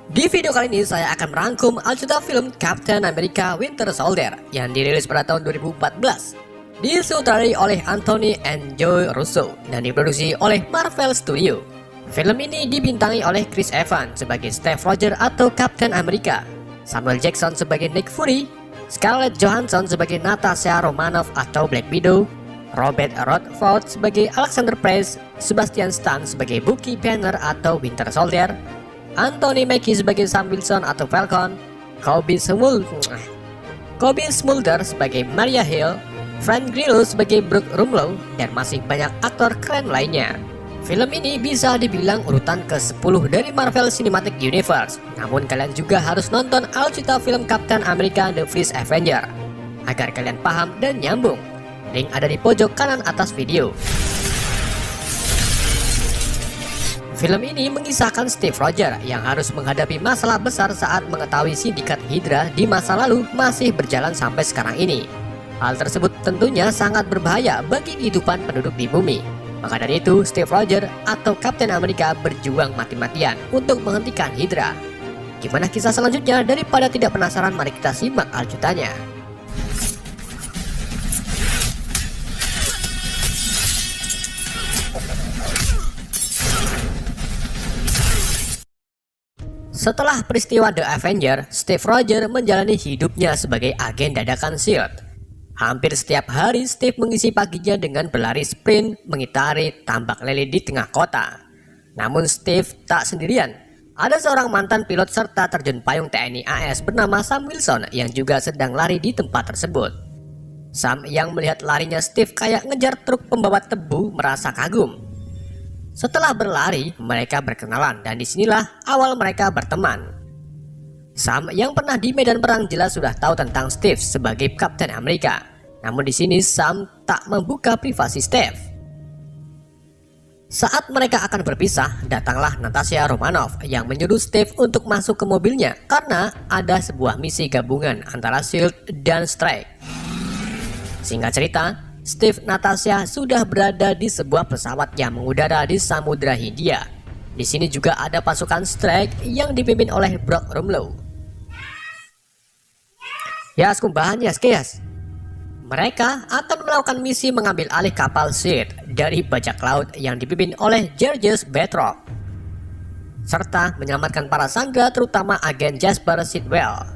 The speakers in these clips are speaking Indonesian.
Di video kali ini saya akan merangkum alur film Captain America Winter Soldier yang dirilis pada tahun 2014. Disutradarai oleh Anthony and Joe Russo dan diproduksi oleh Marvel Studio. Film ini dibintangi oleh Chris Evans sebagai Steve Rogers atau Captain America, Samuel Jackson sebagai Nick Fury, Scarlett Johansson sebagai Natasha Romanoff atau Black Widow, Robert Redford sebagai Alexander Price, Sebastian Stan sebagai Bucky Banner atau Winter Soldier, Anthony Mackie sebagai Sam Wilson atau Falcon, Kobe Smulders sebagai Maria Hill, Frank Grillo sebagai Brock Rumlow, dan masih banyak aktor keren lainnya. Film ini bisa dibilang urutan ke-10 dari Marvel Cinematic Universe, namun kalian juga harus nonton alur film Captain America The First Avenger agar kalian paham dan nyambung. Link ada di pojok kanan atas video. Film ini mengisahkan Steve Rogers yang harus menghadapi masalah besar saat mengetahui sindikat Hydra di masa lalu masih berjalan sampai sekarang ini. Hal tersebut tentunya sangat berbahaya bagi kehidupan penduduk di bumi. Maka dari itu, Steve Rogers atau Captain America berjuang mati-matian untuk menghentikan Hydra. Gimana kisah selanjutnya? Daripada tidak penasaran, mari kita simak lanjutannya. Setelah peristiwa The Avenger, Steve Rogers menjalani hidupnya sebagai agen dadakan SHIELD. Hampir setiap hari Steve mengisi paginya dengan berlari sprint, mengitari tambak lele di tengah kota. Namun Steve tak sendirian. Ada seorang mantan pilot serta terjun payung TNI AS bernama Sam Wilson yang juga sedang lari di tempat tersebut. Sam yang melihat larinya Steve kayak ngejar truk pembawa tebu merasa kagum. Setelah berlari, mereka berkenalan dan disinilah awal mereka berteman. Sam yang pernah di medan perang jelas sudah tahu tentang Steve sebagai Captain America. Namun di sini Sam tak membuka privasi Steve. Saat mereka akan berpisah, datanglah Natasha Romanoff yang menyuruh Steve untuk masuk ke mobilnya karena ada sebuah misi gabungan antara SHIELD dan Strike. Singkat cerita, Steve Natasha sudah berada di sebuah pesawat yang mengudara di Samudra Hindia. Di sini juga ada pasukan Strike yang dipimpin oleh Brock Rumlow. Yas kumbahan yas keas. Mereka akan melakukan misi mengambil alih kapal SHIELD dari bajak laut yang dipimpin oleh Georges Batroc, serta menyelamatkan para sandera terutama agen Jasper Sitwell.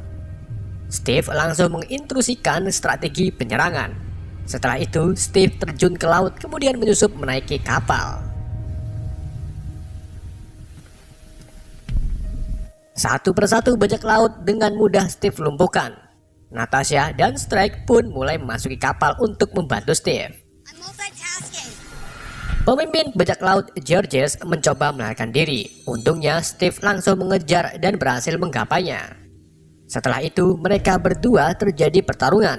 Steve langsung mengintrusikan strategi penyerangan. Setelah itu, Steve terjun ke laut kemudian menyusup menaiki kapal. Satu persatu bajak laut dengan mudah Steve lumpuhkan. Natasha dan Strike pun mulai memasuki kapal untuk membantu Steve. Pemimpin bajak laut Georges mencoba melarikan diri. Untungnya Steve langsung mengejar dan berhasil menggapainya. Setelah itu, mereka berdua terjadi pertarungan.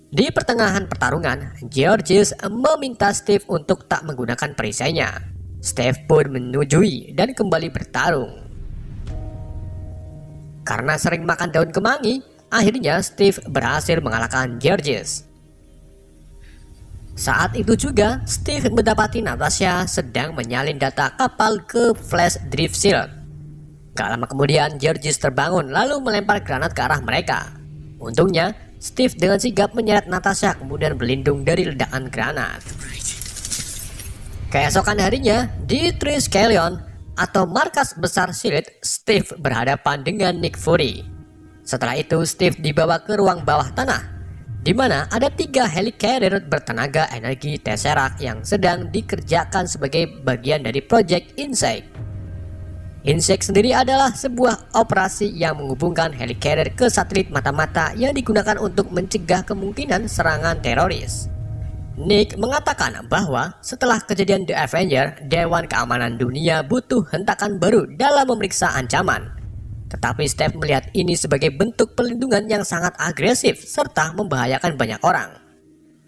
Di pertengahan pertarungan, Georges meminta Steve untuk tak menggunakan perisainya. Steve pun menyetujui dan kembali bertarung. Karena sering makan daun kemangi, akhirnya Steve berhasil mengalahkan Georges. Saat itu juga, Steve mendapati Natasha sedang menyalin data kapal ke Flash Drive Shield. Gak lama kemudian, Georges terbangun lalu melempar granat ke arah mereka. Untungnya, Steve dengan sigap menyeret Natasha kemudian berlindung dari ledakan granat. Keesokan harinya, di Triskelion atau markas besar SHIELD, Steve berhadapan dengan Nick Fury. Setelah itu, Steve dibawa ke ruang bawah tanah, di mana ada 3 helicarrier bertenaga energi Tesseract yang sedang dikerjakan sebagai bagian dari Project Insect. Insect sendiri adalah sebuah operasi yang menghubungkan helicarrier ke satelit mata-mata yang digunakan untuk mencegah kemungkinan serangan teroris. Nick mengatakan bahwa setelah kejadian The Avenger, Dewan Keamanan Dunia butuh hentakan baru dalam memeriksa ancaman. Tetapi Steve melihat ini sebagai bentuk perlindungan yang sangat agresif serta membahayakan banyak orang.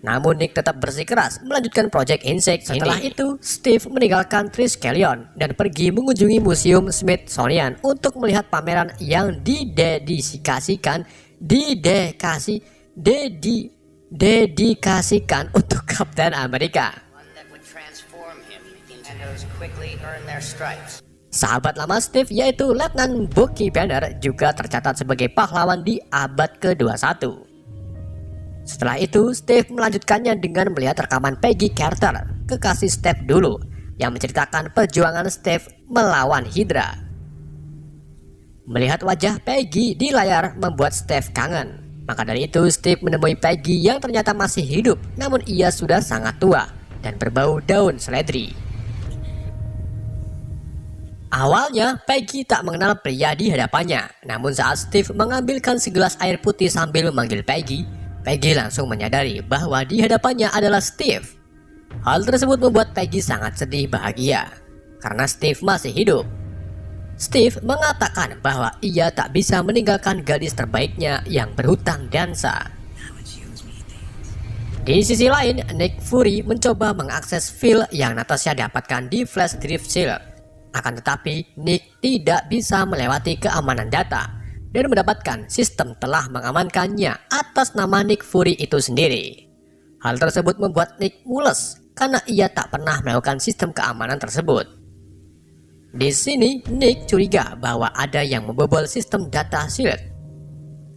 Namun Nick tetap bersikeras melanjutkan Project Insect. Setelah itu, Steve meninggalkan Triskelion dan pergi mengunjungi Museum Smithsonian untuk melihat pameran yang didedikasikan untuk Captain America. Sahabat lama Steve yaitu Letnan Bucky Banner juga tercatat sebagai pahlawan di abad ke-21. Setelah itu, Steve melanjutkannya dengan melihat rekaman Peggy Carter, kekasih Steve dulu, yang menceritakan perjuangan Steve melawan Hydra. Melihat wajah Peggy di layar membuat Steve kangen. Maka dari itu, Steve menemui Peggy yang ternyata masih hidup, namun ia sudah sangat tua dan berbau daun seledri. Awalnya, Peggy tak mengenal pria di hadapannya, namun saat Steve mengambilkan segelas air putih sambil memanggil Peggy, Peggy langsung menyadari bahwa di hadapannya adalah Steve. Hal tersebut membuat Peggy sangat sedih bahagia, karena Steve masih hidup. Steve mengatakan bahwa ia tak bisa meninggalkan gadis terbaiknya yang berhutang dansa. Di sisi lain, Nick Fury mencoba mengakses file yang Natasha dapatkan di flash drive Shield. Akan tetapi, Nick tidak bisa melewati keamanan data dan mendapatkan sistem telah mengamankannya atas nama Nick Fury itu sendiri. Hal tersebut membuat Nick mules karena ia tak pernah melakukan sistem keamanan tersebut. Di sini, Nick curiga bahwa ada yang membobol sistem data Shield.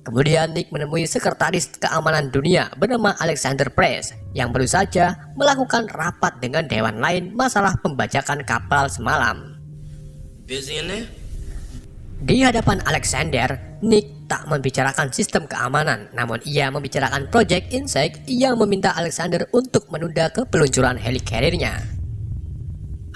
Kemudian Nick menemui sekretaris keamanan dunia bernama Alexander Price yang baru saja melakukan rapat dengan dewan lain masalah pembajakan kapal semalam. Di hadapan Alexander, Nick tak membicarakan sistem keamanan, namun ia membicarakan Project Insect yang meminta Alexander untuk menunda kepeluncuran helicarrier-nya.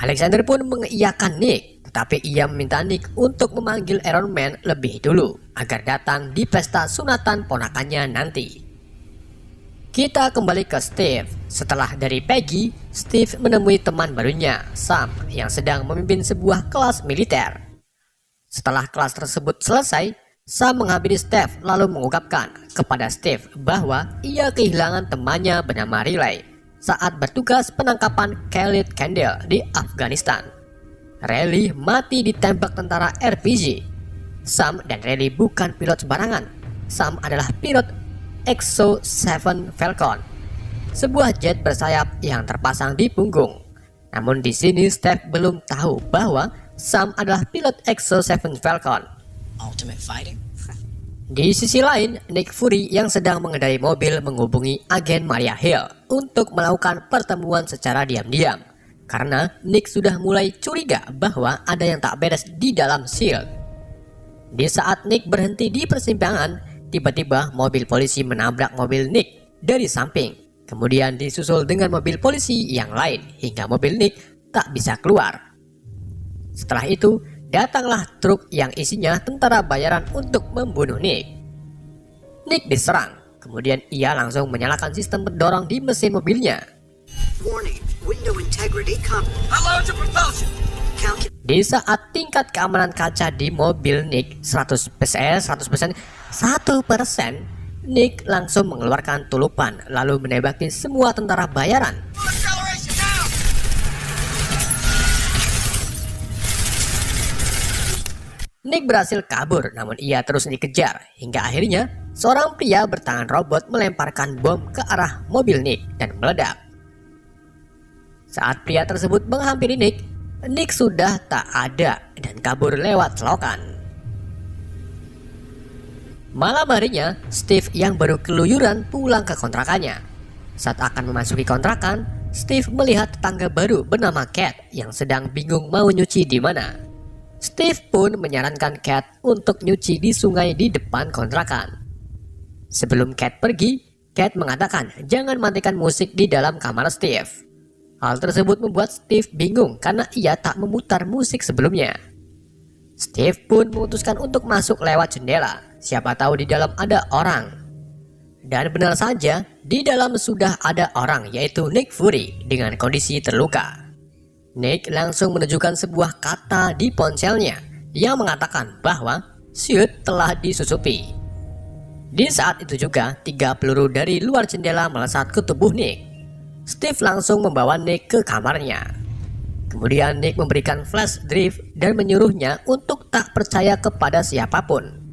Alexander pun mengiyakan Nick, tetapi ia meminta Nick untuk memanggil Iron Man lebih dulu agar datang di pesta sunatan ponakannya nanti. Kita kembali ke Steve. Setelah dari Peggy, Steve menemui teman barunya, Sam, yang sedang memimpin sebuah kelas militer. Setelah kelas tersebut selesai, Sam menghampiri Steve lalu mengungkapkan kepada Steve bahwa ia kehilangan temannya bernama Riley saat bertugas penangkapan Khalid Kendall di Afghanistan. Riley mati ditembak tentara RPG. Sam dan Riley bukan pilot sembarangan. Sam adalah pilot Exo 7 Falcon, sebuah jet bersayap yang terpasang di punggung. Namun di sini Steve belum tahu bahwa Sam adalah pilot Exo 7 Falcon. Di sisi lain, Nick Fury yang sedang mengendarai mobil menghubungi agen Maria Hill untuk melakukan pertemuan secara diam-diam, karena Nick sudah mulai curiga bahwa ada yang tak beres di dalam Shield. Di saat Nick berhenti di persimpangan, tiba-tiba mobil polisi menabrak mobil Nick dari samping, kemudian disusul dengan mobil polisi yang lain hingga mobil Nick tak bisa keluar. Setelah itu, datanglah truk yang isinya tentara bayaran untuk membunuh Nick. Nick diserang, kemudian ia langsung menyalakan sistem pendorong di mesin mobilnya. Di saat tingkat keamanan kaca di mobil Nick 100%, Nick langsung mengeluarkan tulupan lalu menembaki semua tentara bayaran. Nick berhasil kabur, namun ia terus dikejar hingga akhirnya seorang pria bertangan robot melemparkan bom ke arah mobil Nick dan meledak. Saat pria tersebut menghampiri Nick, Nick sudah tak ada dan kabur lewat selokan. Malam harinya, Steve yang baru keluyuran pulang ke kontrakannya. Saat akan memasuki kontrakan, Steve melihat tetangga baru bernama Cat yang sedang bingung mau nyuci di mana. Steve pun menyarankan Cat untuk nyuci di sungai di depan kontrakan. Sebelum Cat pergi, Cat mengatakan jangan matikan musik di dalam kamar Steve. Hal tersebut membuat Steve bingung karena ia tak memutar musik sebelumnya. Steve pun memutuskan untuk masuk lewat jendela. Siapa tahu di dalam ada orang. Dan benar saja, di dalam sudah ada orang, yaitu Nick Fury dengan kondisi terluka. Nick langsung menunjukkan sebuah kata di ponselnya yang mengatakan bahwa Shield telah disusupi. Di saat itu juga, 3 peluru dari luar jendela melesat ke tubuh Nick. Steve langsung membawa Nick ke kamarnya. Kemudian Nick memberikan flash drive dan menyuruhnya untuk tak percaya kepada siapapun.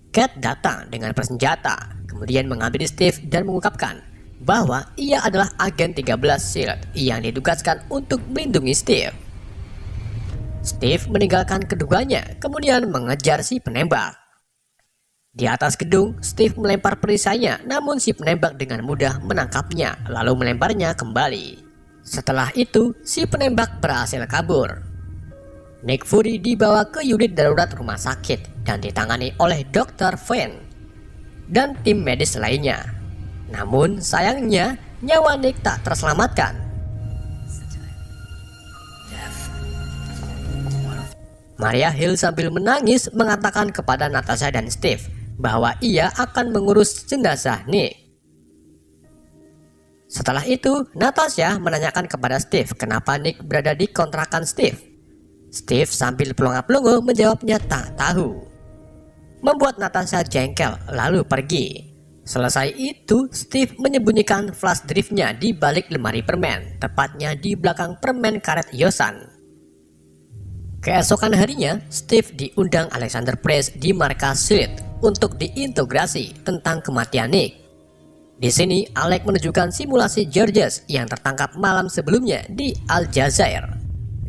Cat datang dengan bersenjata, kemudian mengambil Steve dan mengungkapkan bahwa ia adalah agen 13 SHIELD yang ditugaskan untuk melindungi Steve. Steve meninggalkan keduanya kemudian mengejar si penembak. Di atas gedung, Steve melempar perisainya, namun si penembak dengan mudah menangkapnya lalu melemparnya kembali. Setelah itu, si penembak berhasil kabur. Nick Fury dibawa ke unit darurat rumah sakit dan ditangani oleh Dr. Vane dan tim medis lainnya. Namun sayangnya, nyawa Nick tak terselamatkan. Maria Hill sambil menangis mengatakan kepada Natasha dan Steve bahwa ia akan mengurus jenazah Nick. Setelah itu, Natasha menanyakan kepada Steve kenapa Nick berada di kontrakan Steve. Steve sambil pelongo-pelongo menjawabnya tak tahu. Membuat Natasha jengkel lalu pergi. Selesai itu, Steve menyembunyikan flash drive-nya di balik lemari permen, tepatnya di belakang permen karet Yosan. Keesokan harinya, Steve diundang Alexander Price di markas SHIELD untuk diintegrasi tentang kematian Nick. Di sini, Alex menunjukkan simulasi Georges yang tertangkap malam sebelumnya di Aljazair.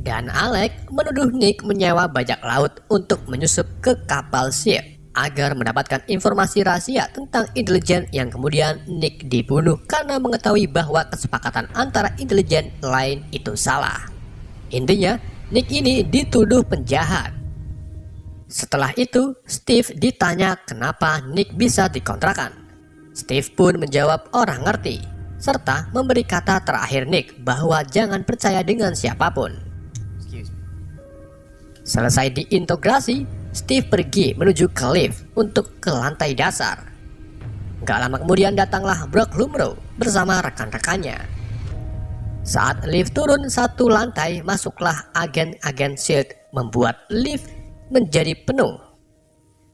Dan Alex menuduh Nick menyewa bajak laut untuk menyusup ke kapal SHIELD agar mendapatkan informasi rahasia tentang intelijen yang kemudian Nick dibunuh karena mengetahui bahwa kesepakatan antara intelijen lain itu salah. Intinya, Nick ini dituduh penjahat. Setelah itu, Steve ditanya kenapa Nick bisa dikontrakan. Steve pun menjawab orang ngerti, serta memberi kata terakhir Nick bahwa jangan percaya dengan siapapun. Selesai diintegrasi, Steve pergi menuju ke lift untuk ke lantai dasar. Gak lama kemudian datanglah Brock Lumrow bersama rekan-rekannya. Saat lift turun satu lantai, masuklah agen-agen SHIELD membuat lift menjadi penuh.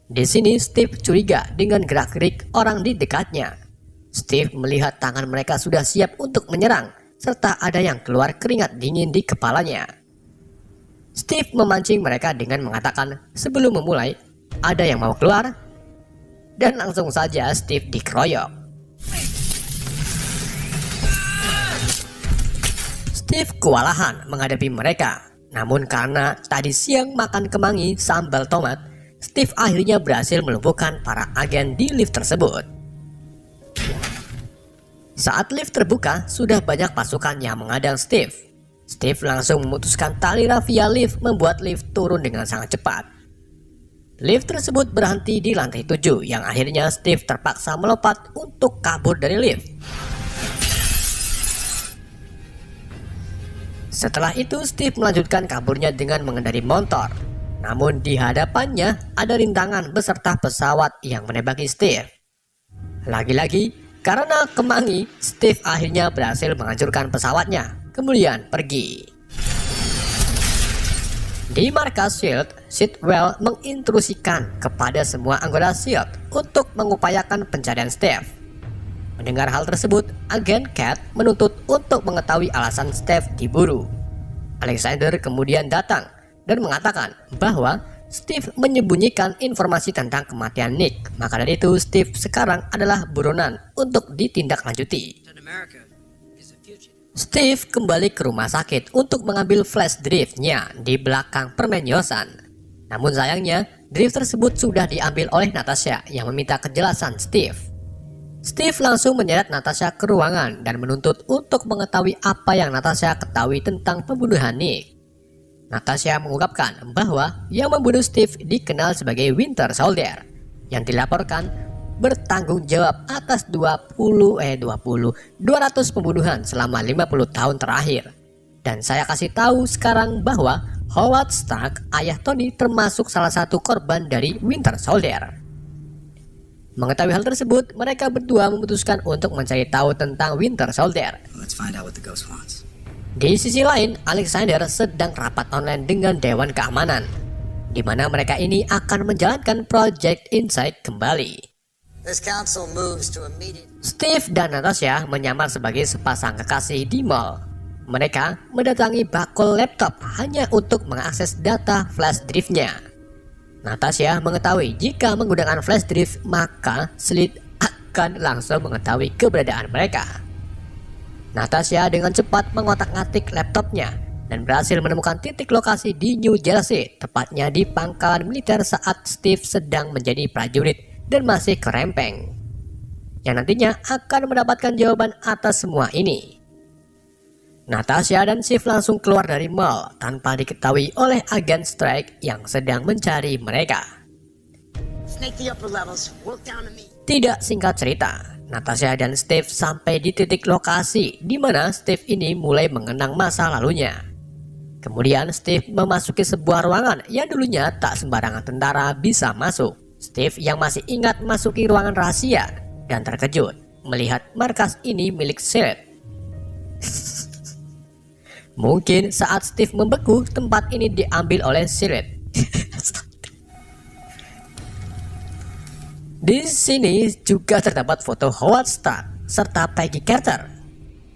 Di sini Steve curiga dengan gerak-gerik orang di dekatnya. Steve melihat tangan mereka sudah siap untuk menyerang, serta ada yang keluar keringat dingin di kepalanya. Steve memancing mereka dengan mengatakan sebelum memulai, ada yang mau keluar? Dan langsung saja Steve dikeroyok. Steve kewalahan menghadapi mereka, namun karena tadi siang makan kemangi sambal tomat, Steve akhirnya berhasil melumpuhkan para agen di lift tersebut. Saat lift terbuka, sudah banyak pasukan yang menghadang Steve. Steve langsung memutuskan tali rafia lift membuat lift turun dengan sangat cepat. Lift tersebut berhenti di lantai 7 yang akhirnya Steve terpaksa melompat untuk kabur dari lift. Setelah itu Steve melanjutkan kaburnya dengan mengendarai motor. Namun di hadapannya ada rintangan beserta pesawat yang menembaki Steve. Lagi-lagi karena kemangi, Steve akhirnya berhasil menghancurkan pesawatnya, kemudian pergi. Di markas SHIELD, Sitwell mengintrusikan kepada semua anggota SHIELD untuk mengupayakan pencarian Steve. Mendengar hal tersebut, agen Cat menuntut untuk mengetahui alasan Steve diburu. Alexander kemudian datang dan mengatakan bahwa Steve menyembunyikan informasi tentang kematian Nick. Maka dari itu Steve sekarang adalah buronan untuk ditindaklanjuti. Steve kembali ke rumah sakit untuk mengambil flash drive-nya di belakang permen Yosan. Namun sayangnya, drive tersebut sudah diambil oleh Natasha yang meminta kejelasan Steve. Steve langsung menyeret Natasha ke ruangan dan menuntut untuk mengetahui apa yang Natasha ketahui tentang pembunuhan Nick. Natasha mengungkapkan bahwa yang membunuh Steve dikenal sebagai Winter Soldier yang dilaporkan bertanggung jawab atas 200 pembunuhan selama 50 tahun terakhir. Dan saya kasih tahu sekarang bahwa Howard Stark, ayah Tony, termasuk salah satu korban dari Winter Soldier. Mengetahui hal tersebut, mereka berdua memutuskan untuk mencari tahu tentang Winter Soldier. Let's find out what the ghost wants. Di sisi lain, Alexander sedang rapat online dengan Dewan Keamanan, di mana mereka ini akan menjalankan Project Insight kembali. Steve dan Natasha menyamar sebagai sepasang kekasih di mall. Mereka mendatangi bakul laptop hanya untuk mengakses data flash drive-nya. Natasha mengetahui jika menggunakan flash drive, maka Slade akan langsung mengetahui keberadaan mereka. Natasha dengan cepat mengotak-atik laptopnya dan berhasil menemukan titik lokasi di New Jersey, tepatnya di pangkalan militer saat Steve sedang menjadi prajurit dan masih kerempeng, yang nantinya akan mendapatkan jawaban atas semua ini. Natasha dan Steve langsung keluar dari mall tanpa diketahui oleh agen Strike yang sedang mencari mereka. Tidak singkat cerita, Natasha dan Steve sampai di titik lokasi di mana Steve ini mulai mengenang masa lalunya. Kemudian Steve memasuki sebuah ruangan yang dulunya tak sembarangan tentara bisa masuk. Steve yang masih ingat masuki ruangan rahasia dan terkejut melihat markas ini milik SHIELD. Mungkin saat Steve membeku, tempat ini diambil oleh SHIELD. Di sini juga terdapat foto Howard Stark serta Peggy Carter.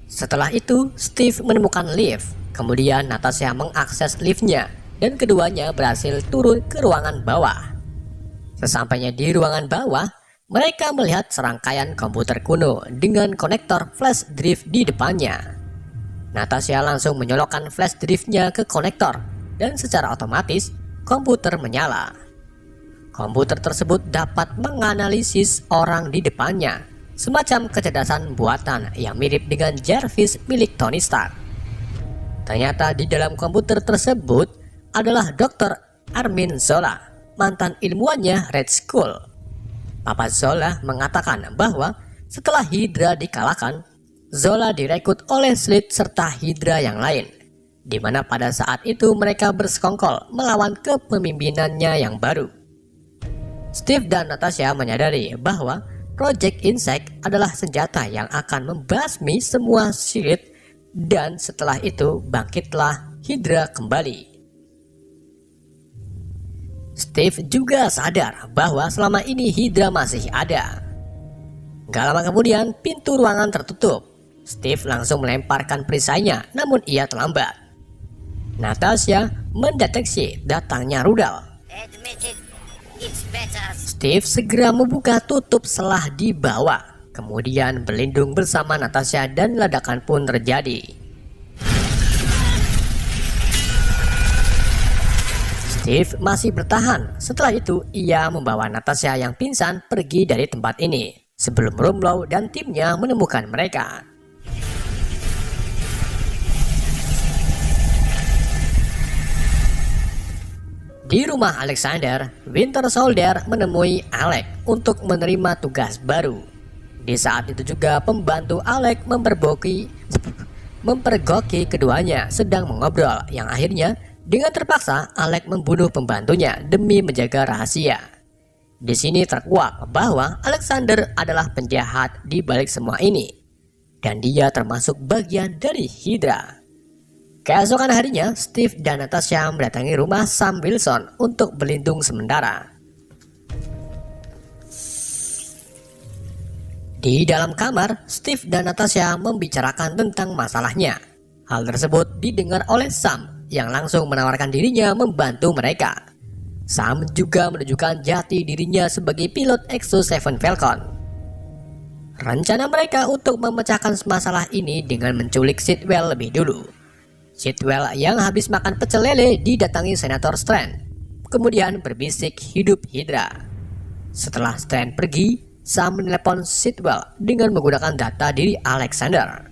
Setelah itu, Steve menemukan lift. Kemudian Natasha mengakses liftnya dan keduanya berhasil turun ke ruangan bawah. Sesampainya di ruangan bawah, mereka melihat serangkaian komputer kuno dengan konektor flash drive di depannya. Natasha langsung menyolokkan flash drive-nya ke konektor dan secara otomatis komputer menyala. Komputer tersebut dapat menganalisis orang di depannya, semacam kecerdasan buatan yang mirip dengan Jarvis milik Tony Stark. Ternyata di dalam komputer tersebut adalah Dr. Armin Zola, mantan ilmuwannya Red Skull. Papa Zola mengatakan bahwa setelah Hydra dikalahkan, Zola direkrut oleh SHIELD serta Hydra yang lain, di mana pada saat itu mereka bersekongkol melawan kepemimpinannya yang baru. Steve dan Natasha menyadari bahwa Project Insect adalah senjata yang akan membasmi semua SHIELD, dan setelah itu bangkitlah Hydra kembali. Steve juga sadar bahwa selama ini Hydra masih ada. Gak lama kemudian pintu ruangan tertutup. Steve langsung melemparkan perisainya, namun ia terlambat. Natasha mendeteksi datangnya rudal. Steve segera membuka tutup selah di bawah, kemudian berlindung bersama Natasha dan ledakan pun terjadi. Steve masih bertahan. Setelah itu ia membawa Natasha yang pingsan pergi dari tempat ini sebelum Rumlow dan timnya menemukan mereka. Di rumah Alexander, Winter Soldier menemui Alec untuk menerima tugas baru. Di saat itu juga pembantu Alec mempergoki keduanya sedang mengobrol, yang akhirnya dengan terpaksa Alec membunuh pembantunya demi menjaga rahasia. Di sini terkuak bahwa Alexander adalah penjahat di balik semua ini, dan dia termasuk bagian dari Hydra. Keesokan harinya, Steve dan Natasha mendatangi rumah Sam Wilson untuk berlindung sementara. Di dalam kamar, Steve dan Natasha membicarakan tentang masalahnya. Hal tersebut didengar oleh Sam yang langsung menawarkan dirinya membantu mereka. Sam juga menunjukkan jati dirinya sebagai pilot Exo-7 Falcon. Rencana mereka untuk memecahkan masalah ini dengan menculik Sitwell lebih dulu. Sitwell yang habis makan pecel lele didatangi Senator Strange, kemudian berbisik hidup Hydra. Setelah Strange pergi, Sam menelepon Sitwell dengan menggunakan data diri Alexander.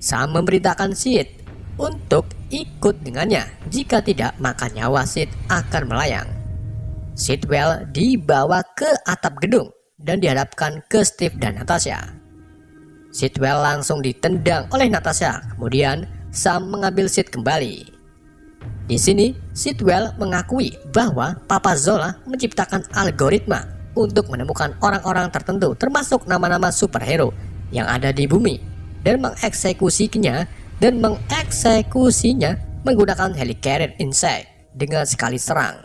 Sam memberitakan Sid untuk ikut dengannya, jika tidak maka nyawa Sid akan melayang. Sitwell dibawa ke atap gedung dan dihadapkan ke Steve dan Natasha. Sitwell langsung ditendang oleh Natasha, kemudian Sam mengambil Sid kembali. Di sini, Sitwell mengakui bahwa Papa Zola menciptakan algoritma untuk menemukan orang-orang tertentu, termasuk nama-nama superhero yang ada di bumi, dan mengeksekusinya menggunakan Helicarrier Insect dengan sekali serang.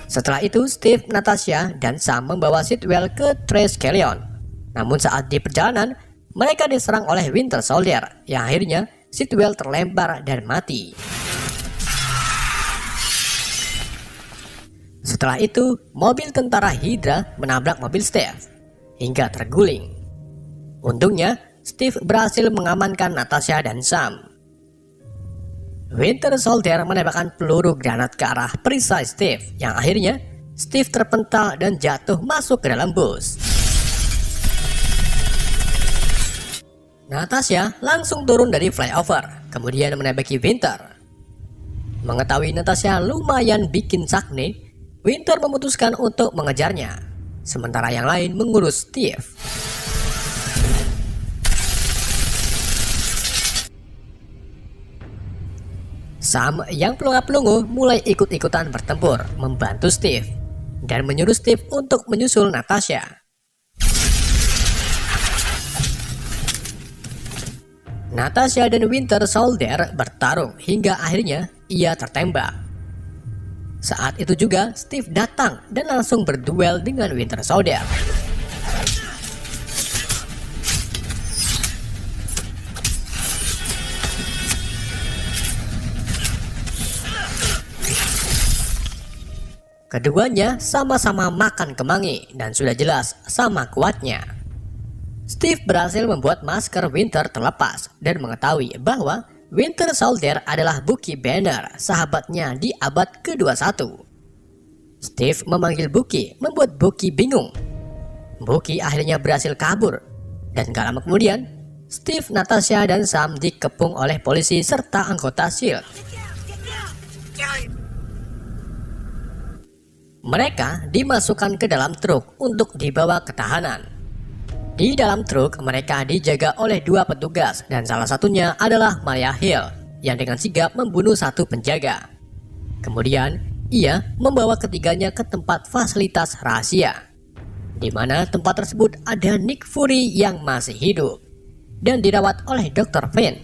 Setelah itu, Steve, Natasha, dan Sam membawa Sitwell ke Triskelion. Namun saat di perjalanan, mereka diserang oleh Winter Soldier, yang akhirnya Sitwell terlempar dan mati. Setelah itu, mobil tentara Hydra menabrak mobil Steve hingga terguling. Untungnya, Steve berhasil mengamankan Natasha dan Sam. Winter Soldier menembakkan peluru granat ke arah perisai Steve, yang akhirnya Steve terpental dan jatuh masuk ke dalam bus. Natasha langsung turun dari flyover, kemudian menembaki Winter. Mengetahui Natasha lumayan bikin sakne, Winter memutuskan untuk mengejarnya, sementara yang lain mengurus Steve. Sam yang pelunga-pelungu mulai ikut-ikutan bertempur membantu Steve dan menyuruh Steve untuk menyusul Natasha. Natasha dan Winter Soldier bertarung hingga akhirnya ia tertembak. Saat itu juga Steve datang dan langsung berduel dengan Winter Soldier. Keduanya sama-sama makan kemangi dan sudah jelas sama kuatnya. Steve berhasil membuat masker Winter terlepas dan mengetahui bahwa Winter Soldier adalah Bucky Banner, sahabatnya di abad ke-21. Steve memanggil Bucky, membuat Bucky bingung. Bucky akhirnya berhasil kabur, dan gak lama kemudian, Steve, Natasha, dan Sam dikepung oleh polisi serta anggota SHIELD. Mereka dimasukkan ke dalam truk untuk dibawa ke tahanan. Di dalam truk, mereka dijaga oleh dua petugas dan salah satunya adalah Maria Hill yang dengan sigap membunuh satu penjaga. Kemudian, ia membawa ketiganya ke tempat fasilitas rahasia, di mana tempat tersebut ada Nick Fury yang masih hidup dan dirawat oleh Dr. Finn.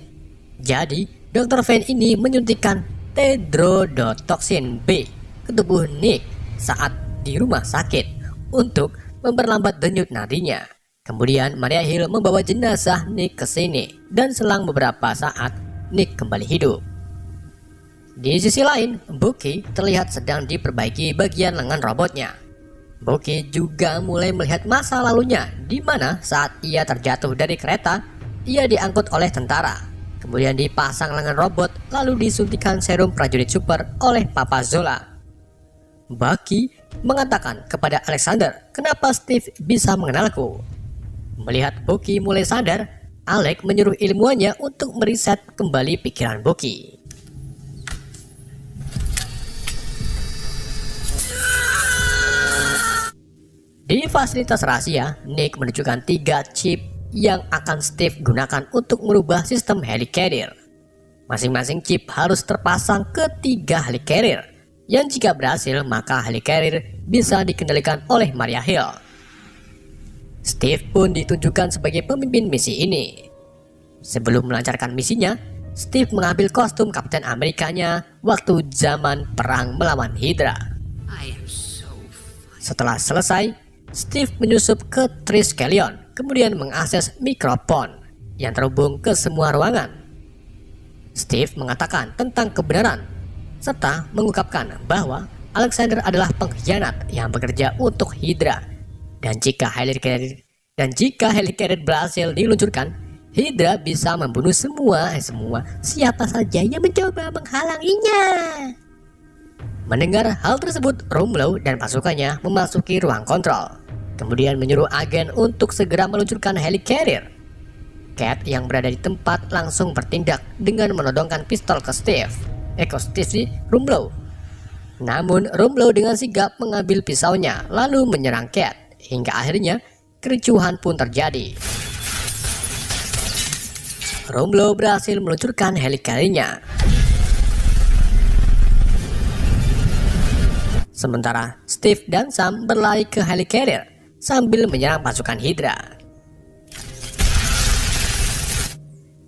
Jadi, Dr. Finn ini menyuntikkan Tetrodotoxin B ke tubuh Nick saat di rumah sakit untuk memperlambat denyut nadinya. Kemudian Maria Hill membawa jenazah Nick ke sini dan selang beberapa saat Nick kembali hidup. Di sisi lain, Bucky terlihat sedang diperbaiki bagian lengan robotnya. Bucky juga mulai melihat masa lalunya di mana saat ia terjatuh dari kereta, ia diangkut oleh tentara. Kemudian dipasang lengan robot lalu disuntikan serum prajurit super oleh Papa Zola. Bucky mengatakan kepada Alexander, "Kenapa Steve bisa mengenalku?" Melihat Bucky mulai sadar, Alex menyuruh ilmuwannya untuk meriset kembali pikiran Bucky. Di fasilitas rahasia, Nick menunjukkan 3 chip yang akan Steve gunakan untuk merubah sistem helicarrier. Masing-masing chip harus terpasang ke 3 helicarrier, yang jika berhasil maka helicarrier bisa dikendalikan oleh Maria Hill. Steve pun ditunjukkan sebagai pemimpin misi ini. Sebelum melancarkan misinya, Steve mengambil kostum Kapten Amerikanya waktu zaman perang melawan Hydra. Setelah selesai, Steve menyusup ke Triskelion, kemudian mengakses mikrofon yang terhubung ke semua ruangan. Steve mengatakan tentang kebenaran, serta mengungkapkan bahwa Alexander adalah pengkhianat yang bekerja untuk Hydra. Dan jika helicarrier berhasil diluncurkan, Hydra bisa membunuh semua siapa saja yang mencoba menghalanginya. Mendengar hal tersebut, Rumlow dan pasukannya memasuki ruang kontrol, kemudian menyuruh agen untuk segera meluncurkan helicarrier. Cat yang berada di tempat langsung bertindak dengan menodongkan pistol ke Steve Rumlow. Namun Rumlow dengan sigap mengambil pisaunya lalu menyerang Cat. Hingga akhirnya kericuhan pun terjadi. Rumlow berhasil meluncurkan helicarrier-nya. Sementara Steve dan Sam berlari ke helicarrier sambil menyerang pasukan Hydra.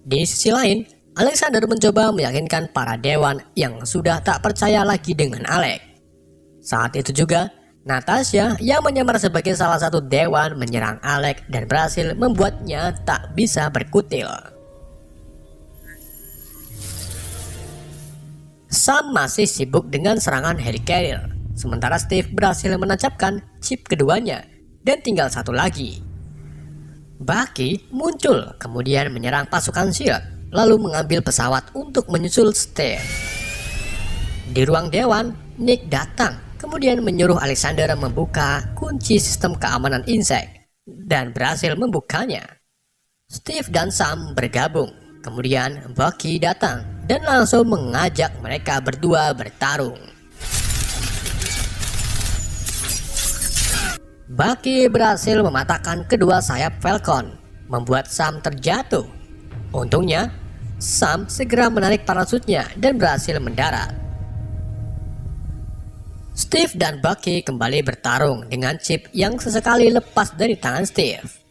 Di sisi lain, Alexander mencoba meyakinkan para dewan yang sudah tak percaya lagi dengan Alex. Saat itu juga, Natasha yang menyamar sebagai salah satu dewan menyerang Alex dan berhasil membuatnya tak bisa berkutil. Sam masih sibuk dengan serangan helicarrier, sementara Steve berhasil menancapkan chip keduanya dan tinggal satu lagi. Bucky muncul kemudian menyerang pasukan SHIELD, lalu mengambil pesawat untuk menyusul Steve. Di ruang dewan, Nick datang kemudian menyuruh Alexander membuka kunci sistem keamanan insek dan berhasil membukanya. Steve dan Sam bergabung, kemudian Bucky datang dan langsung mengajak mereka berdua bertarung. Bucky berhasil mematahkan kedua sayap Falcon, membuat Sam terjatuh. Untungnya, Sam segera menarik parasutnya dan berhasil mendarat. Steve dan Bucky kembali bertarung dengan chip yang sesekali lepas dari tangan Steve.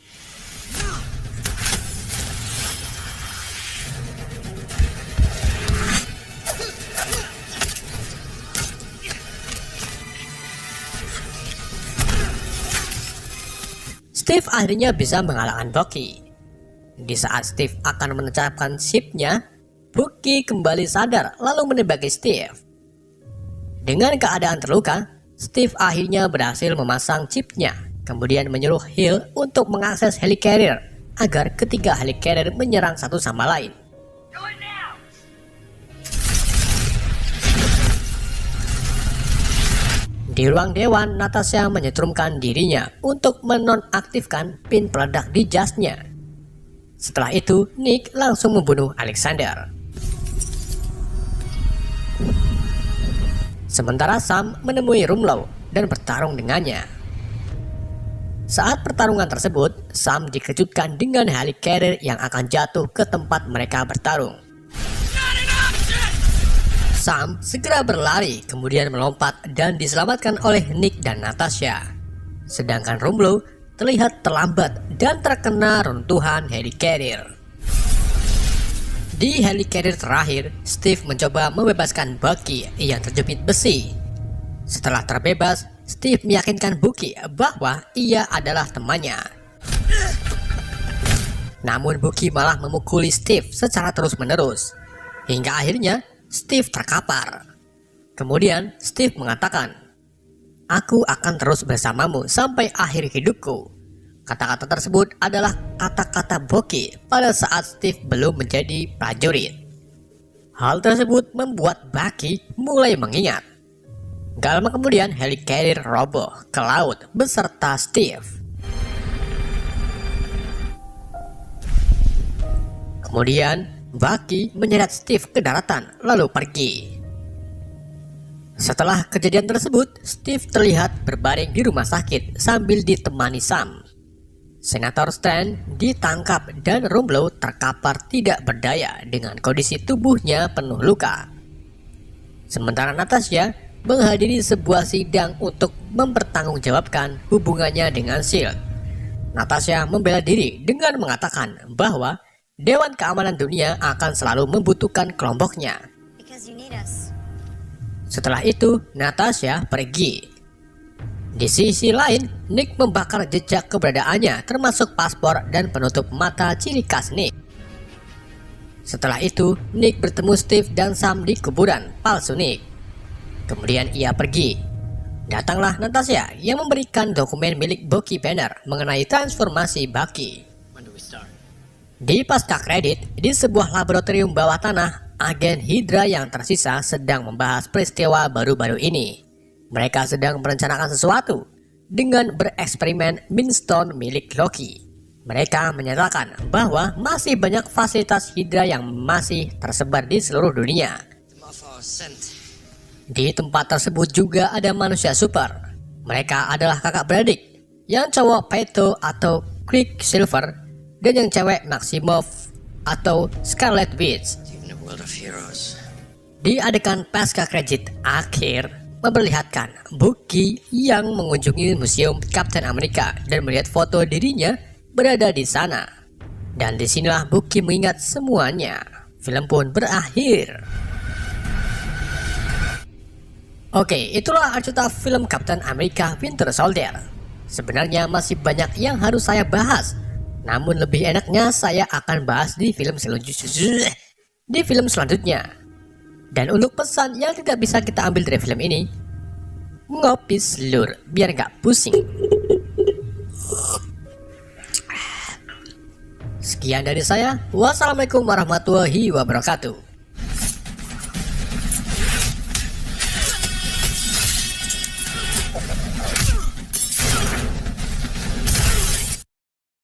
Steve akhirnya bisa mengalahkan Bucky. Di saat Steve akan menancapkan chipnya, Bucky kembali sadar lalu menembaki Steve. Dengan keadaan terluka, Steve akhirnya berhasil memasang chipnya, kemudian menyuruh Hill untuk mengakses helicarrier agar ketiga helicarrier menyerang satu sama lain. Di ruang dewan, Natasha menyetrumkan dirinya untuk menonaktifkan pin peledak di jasnya. Setelah itu, Nick langsung membunuh Alexander. Sementara Sam menemui Rumlow dan bertarung dengannya. Saat pertarungan tersebut, Sam dikejutkan dengan helicarrier yang akan jatuh ke tempat mereka bertarung. Sam segera berlari, kemudian melompat dan diselamatkan oleh Nick dan Natasha. Sedangkan Rumlow terlihat terlambat dan terkena runtuhan helicarrier. Di helicarrier terakhir, Steve mencoba membebaskan Bucky yang terjepit besi. Setelah terbebas, Steve meyakinkan Bucky bahwa ia adalah temannya. Namun Bucky malah memukuli Steve secara terus-menerus, hingga akhirnya Steve terkapar. Kemudian Steve mengatakan, "Aku akan terus bersamamu sampai akhir hidupku." Kata-kata tersebut adalah kata-kata Bucky pada saat Steve belum menjadi prajurit. Hal tersebut membuat Bucky mulai mengingat. Gak lama kemudian helicarrier roboh ke laut beserta Steve. Kemudian Bucky menyeret Steve ke daratan lalu pergi. Setelah kejadian tersebut, Steve terlihat berbaring di rumah sakit sambil ditemani Sam. Senator Stan ditangkap dan Rumlow terkapar tidak berdaya dengan kondisi tubuhnya penuh luka. Sementara Natasha menghadiri sebuah sidang untuk mempertanggungjawabkan hubungannya dengan SHIELD. Natasha membela diri dengan mengatakan bahwa Dewan Keamanan Dunia akan selalu membutuhkan kelompoknya. Setelah itu, Natasha pergi. Di sisi lain, Nick membakar jejak keberadaannya termasuk paspor dan penutup mata ciri khas Nick. Setelah itu, Nick bertemu Steve dan Sam di kuburan palsu Nick. Kemudian ia pergi. Datanglah Natasha yang memberikan dokumen milik Bucky Banner mengenai transformasi Bucky. Di pasca kredit, di sebuah laboratorium bawah tanah, agen Hydra yang tersisa sedang membahas peristiwa baru-baru ini. Mereka sedang merencanakan sesuatu dengan bereksperimen Minstone milik Loki. Mereka menyatakan bahwa masih banyak fasilitas Hydra yang masih tersebar di seluruh dunia. Di tempat tersebut juga ada manusia super. Mereka adalah kakak beradik, yang cowok Pyto atau Quicksilver dan yang cewek Maximoff atau Scarlet Witch. Di adegan pasca kredit akhir memperlihatkan Bucky yang mengunjungi museum Captain America dan melihat foto dirinya berada di sana. Dan disinilah Bucky mengingat semuanya. Film pun berakhir. Oke, itulah cerita film Captain America Winter Soldier. Sebenarnya masih banyak yang harus saya bahas, namun lebih enaknya saya akan bahas di film selanjutnya. Dan untuk pesan yang tidak bisa kita ambil dari film ini, ngopi selur biar nggak pusing. Sekian dari saya. Wassalamualaikum warahmatullahi wabarakatuh.